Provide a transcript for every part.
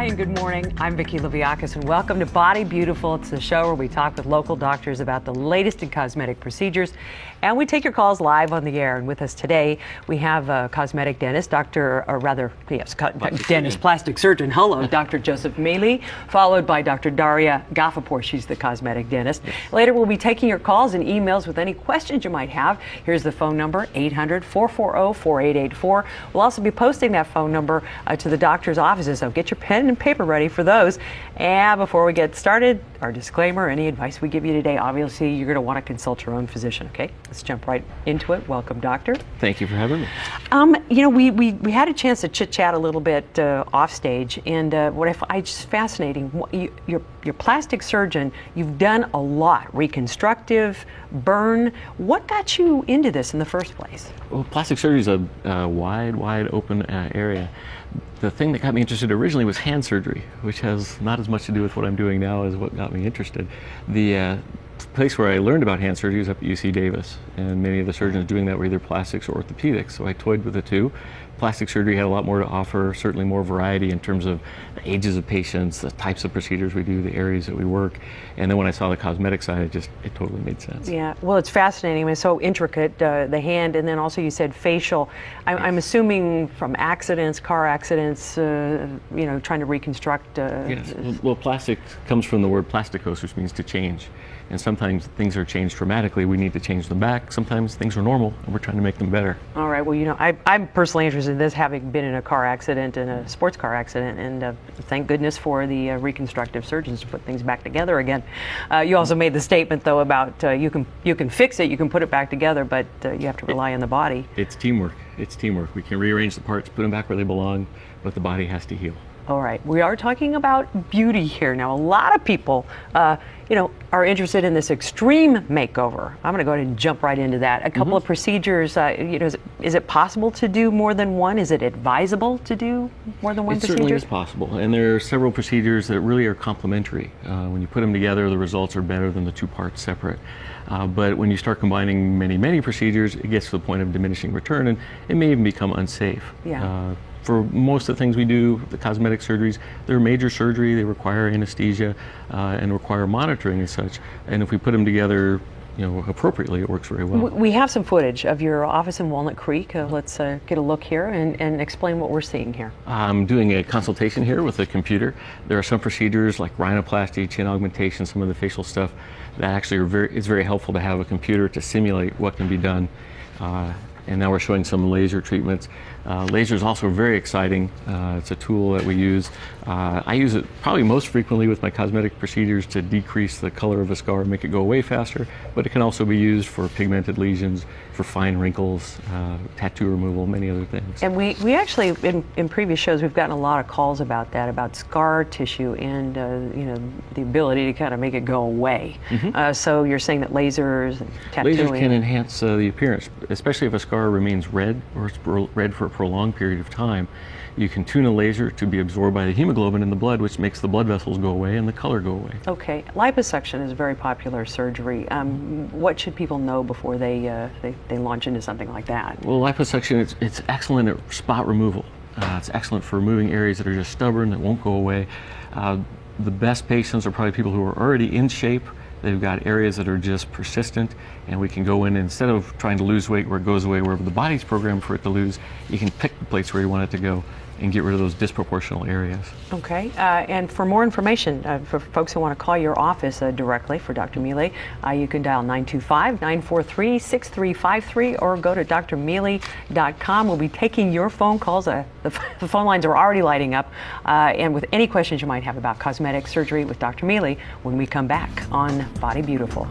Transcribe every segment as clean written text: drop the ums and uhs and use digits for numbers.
and good morning. I'm Vicki Liviakis, and welcome to Body Beautiful. It's the show where we talk with local doctors about the latest in cosmetic procedures, and we take your calls live on the air. And with us today, we have a cosmetic dentist, plastic surgeon. Hello, Dr. Joseph Mealy, followed by Dr. Daria Gafapur. She's the cosmetic dentist. Later, we'll be taking your calls and emails with any questions you might have. Here's the phone number, 800-440-4884. We'll also be posting that phone number to the doctor's offices, so get your pen and paper ready for those. And before we get started, our disclaimer: any advice we give you today, obviously you're going to want to consult your own physician. Okay, let's jump right into it. Welcome, doctor. Thank you for having me. You know, we had a chance to chit chat a little bit off stage, and what I find just fascinating, you're plastic surgeon. You've done a lot: reconstructive, burn. What got you into this in the first place? Well, plastic surgery is a wide open area. The thing that got me interested originally was hand surgery, which has not as much to do with what I'm doing now as what got me interested. The place where I learned about hand surgery was up at UC Davis, and many of the surgeons doing that were either plastics or orthopedics, so I toyed with the two. Plastic surgery had a lot more to offer, certainly more variety in terms of the ages of patients, the types of procedures we do, the areas that we work. And then when I saw the cosmetic side, it totally made sense. Yeah, well, it's fascinating. It's so intricate, the hand, and then also you said facial. I'm assuming from accidents, car accidents, trying to reconstruct. Yes, well, plastic comes from the word plasticos, which means to change. And sometimes things are changed dramatically. We need to change them back. Sometimes things are normal, and we're trying to make them better. All right. Well, I'm personally interested in this, having been in a car accident and a sports car accident, and thank goodness for the reconstructive surgeons to put things back together again. You also made the statement, though, about you can fix it, you can put it back together, but you have to rely on the body. It's teamwork. It's teamwork. We can rearrange the parts, put them back where they belong, but the body has to heal. All right. We are talking about beauty here. Now, a lot of people, are interested in this extreme makeover. I'm going to go ahead and jump right into that. A couple of procedures, is it possible to do more than one? Is it advisable to do more than one procedure? It certainly is possible. And there are several procedures that really are complementary. When you put them together, the results are better than the two parts separate. But when you start combining many procedures, it gets to the point of diminishing return, and it may even become unsafe. Yeah. For most of the things we do, the cosmetic surgeries, they're major surgery, they require anesthesia and require monitoring and such. And if we put them together, appropriately, it works very well. We have some footage of your office in Walnut Creek. Let's get a look here and explain what we're seeing here. I'm doing a consultation here with a computer. There are some procedures like rhinoplasty, chin augmentation, some of the facial stuff that actually it's very helpful to have a computer to simulate what can be done. And now we're showing some laser treatments. Laser is also very exciting. It's a tool that we use. I use it probably most frequently with my cosmetic procedures to decrease the color of a scar and make it go away faster, but it can also be used for pigmented lesions, for fine wrinkles, tattoo removal, many other things. And we actually, in previous shows, we've gotten a lot of calls about that, about scar tissue and the ability to kind of make it go away. So you're saying that lasers and tattooing... Lasers can enhance the appearance, especially if a scar remains red or it's red for a prolonged period of time. You can tune a laser to be absorbed by the hemoglobin in the blood, which makes the blood vessels go away and the color go away. Okay. Liposuction is a very popular surgery. What should people know before they launch into something like that? Well, liposuction, it's excellent at spot removal. It's excellent for removing areas that are just stubborn, that won't go away. The best patients are probably people who are already in shape. They've got areas that are just persistent, and we can go in, instead of trying to lose weight where it goes away wherever the body's programmed for it to lose, you can pick the place where you want it to go and get rid of those disproportional areas. Okay. And for more information, for folks who want to call your office directly for Dr. Mealy, you can dial 925-943-6353 or go to drmealy.com. We'll be taking your phone calls. The phone lines are already lighting up. And with any questions you might have about cosmetic surgery with Dr. Mealy when we come back on Body Beautiful.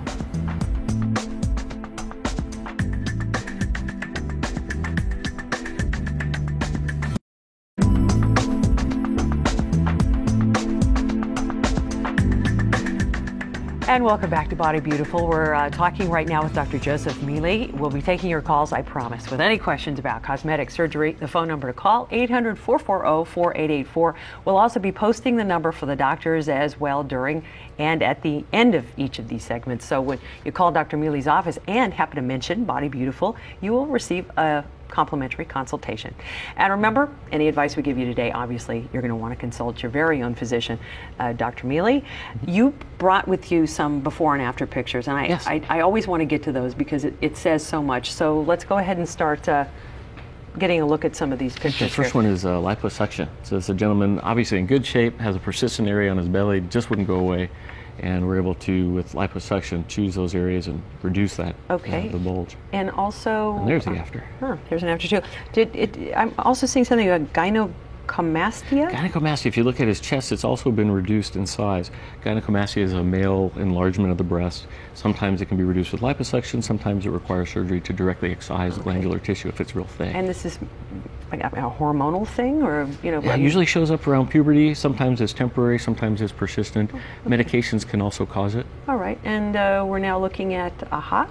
And welcome back to Body Beautiful. We're talking right now with Dr. Joseph Mealy. We'll be taking your calls, I promise, with any questions about cosmetic surgery. The phone number to call, 800-440-4884. We'll also be posting the number for the doctors as well during and at the end of each of these segments. So when you call Dr. Mealy's office and happen to mention Body Beautiful, you will receive a complimentary consultation. And remember, any advice we give you today, obviously, you're going to want to consult your very own physician, Dr. Mealy. You brought with you some before and after pictures, and Yes. I always want to get to those because it says so much. So let's go ahead and start getting a look at some of these pictures. The first one is liposuction. So it's a gentleman, obviously in good shape, has a persistent area on his belly, just wouldn't go away. And we're able to, with liposuction, choose those areas and reduce that, the bulge. And also... And there's the after. There's an after too. I'm also seeing something about gynecomastia? Gynecomastia, if you look at his chest, it's also been reduced in size. Gynecomastia is a male enlargement of the breast. Sometimes it can be reduced with liposuction, sometimes it requires surgery to directly excise glandular tissue if it's real thick. And this is like a hormonal thing, or Yeah, it usually shows up around puberty. Sometimes it's temporary, sometimes it's persistent. Medications can also cause it. All right, and we're now looking at a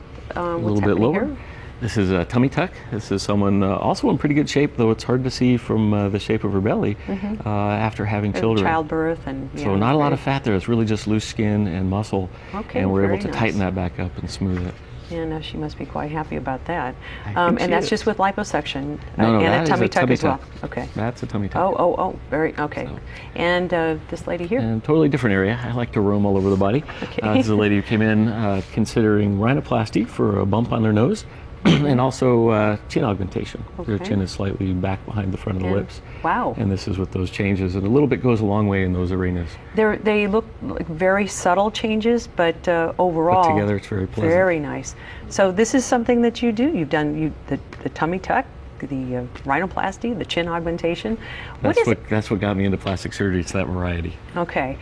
little bit lower. Here? This is a tummy tuck. This is someone also in pretty good shape, though it's hard to see from the shape of her belly after having children. Childbirth and so not a lot of fat there. It's really just loose skin and muscle, and we're able to tighten that back up and smooth it. And she must be quite happy about that. And that's just with liposuction no, and a tummy tuck as well. Okay. That's a tummy tuck. Oh, very okay. So. And this lady here. And totally different area. I like to roam all over the body. Okay. This is a lady who came in considering rhinoplasty for a bump on their nose. And also chin augmentation. Their chin is slightly back behind the front of the lips. Wow. And this is with those changes. And a little bit goes a long way in those arenas. They look like very subtle changes, but overall, put together, it's very pleasant. Very nice. So this is something that you do. You've done the tummy tuck, the rhinoplasty, the chin augmentation. That's what got me into plastic surgery. It's that variety. Okay.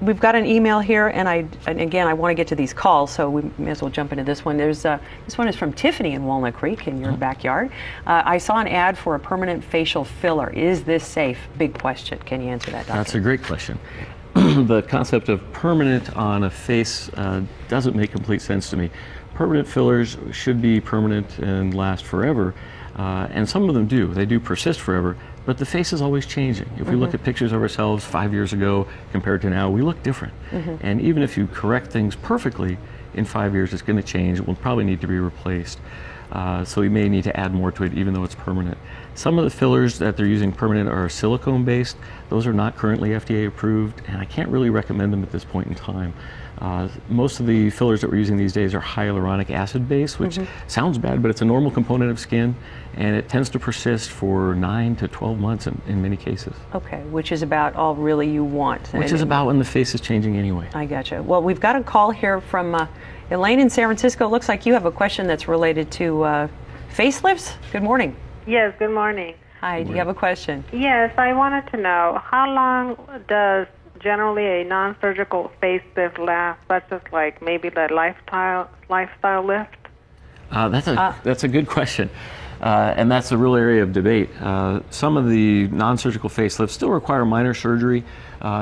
We've got an email here, and again, I want to get to these calls, so we may as well jump into this one. This one is from Tiffany in Walnut Creek in your backyard. I saw an ad for a permanent facial filler. Is this safe? Big question. Can you answer that, Doctor? That's a great question. The concept of permanent on a face doesn't make complete sense to me. Permanent fillers should be permanent and last forever. And some of them do. They do persist forever, but the face is always changing. If we look at pictures of ourselves 5 years ago compared to now, we look different. And even if you correct things perfectly, in 5 years it's going to change. It will probably need to be replaced. So we may need to add more to it even though it's permanent. Some of the fillers that they're using permanent are silicone based. Those are not currently FDA approved, and I can't really recommend them at this point in time. Most of the fillers that we're using these days are hyaluronic acid based, which sounds bad, but it's a normal component of skin, and it tends to persist for 9 to 12 months in many cases. Okay, which is about all really you want. Which is about when the face is changing anyway. I gotcha. Well, we've got a call here from Elaine in San Francisco. Looks like you have a question that's related to facelifts. Good morning. Yes, good morning. Hi, do you have a question? Yes, I wanted to know how long does generally a non-surgical facelift last, such as like maybe the lifestyle lift? That's a good question. And that's a real area of debate. Some of the non-surgical facelifts still require minor surgery.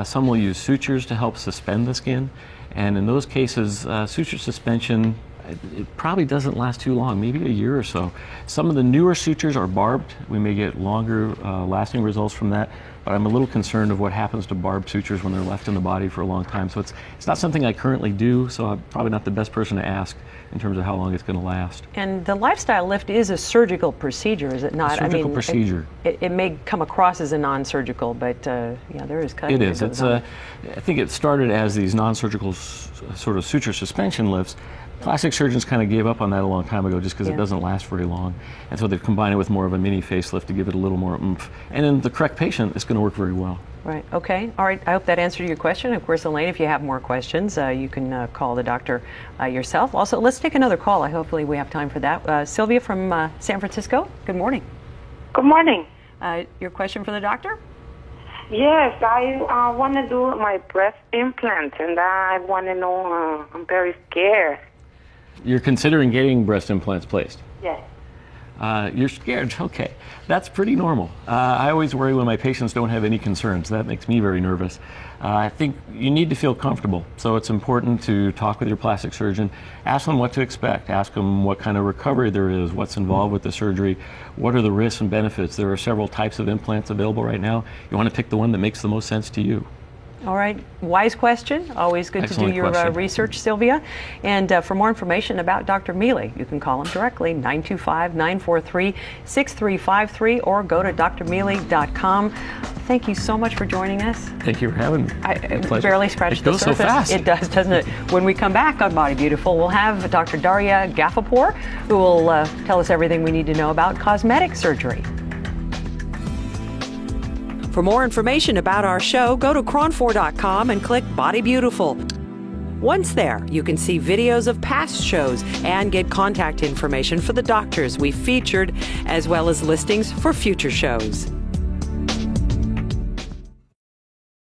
Some will use sutures to help suspend the skin. And in those cases, suture suspension, it probably doesn't last too long, maybe a year or so. Some of the newer sutures are barbed. We may get longer lasting results from that, but I'm a little concerned of what happens to barbed sutures when they're left in the body for a long time. So it's not something I currently do, so I'm probably not the best person to ask in terms of how long it's going to last. And the lifestyle lift is a surgical procedure, is it not? A surgical procedure. It may come across as a non-surgical, but yeah, there is cutting. It is. I think it started as these non-surgical sort of suture suspension lifts. Plastic surgeons kind of gave up on that a long time ago just because it doesn't last very long. And so they've combined it with more of a mini facelift to give it a little more oomph. And in the correct patient, it's going to work very well. Right. Okay. All right. I hope that answered your question. Of course, Elaine, if you have more questions, you can call the doctor yourself. Also, let's take another call. Hopefully we have time for that. Sylvia from San Francisco, good morning. Good morning. Your question for the doctor? Yes, I want to do my breast implant, and I want to know, I'm very scared. You're considering getting breast implants placed? Yes. You're scared. Okay. That's pretty normal. I always worry when my patients don't have any concerns. That makes me very nervous. I think you need to feel comfortable. So it's important to talk with your plastic surgeon. Ask them what to expect. Ask them what kind of recovery there is, what's involved with the surgery, what are the risks and benefits. There are several types of implants available right now. You want to pick the one that makes the most sense to you. All right. Wise question. Always good Excellent to do your question. research, Sylvia. And for more information about Dr. Mealy, you can call him directly, 925-943-6353, or go to drmealy.com. Thank you so much for joining us. Thank you for having me. I Pleasure. barely scratched the It goes so surface. fast. It does, doesn't it? When we come back on Body Beautiful, we'll have Dr. Daria Gaffapour, who will tell us everything we need to know about cosmetic surgery. For more information about our show, go to cron4.com and click Body Beautiful. Once there, you can see videos of past shows and get contact information for the doctors we featured, as well as listings for future shows.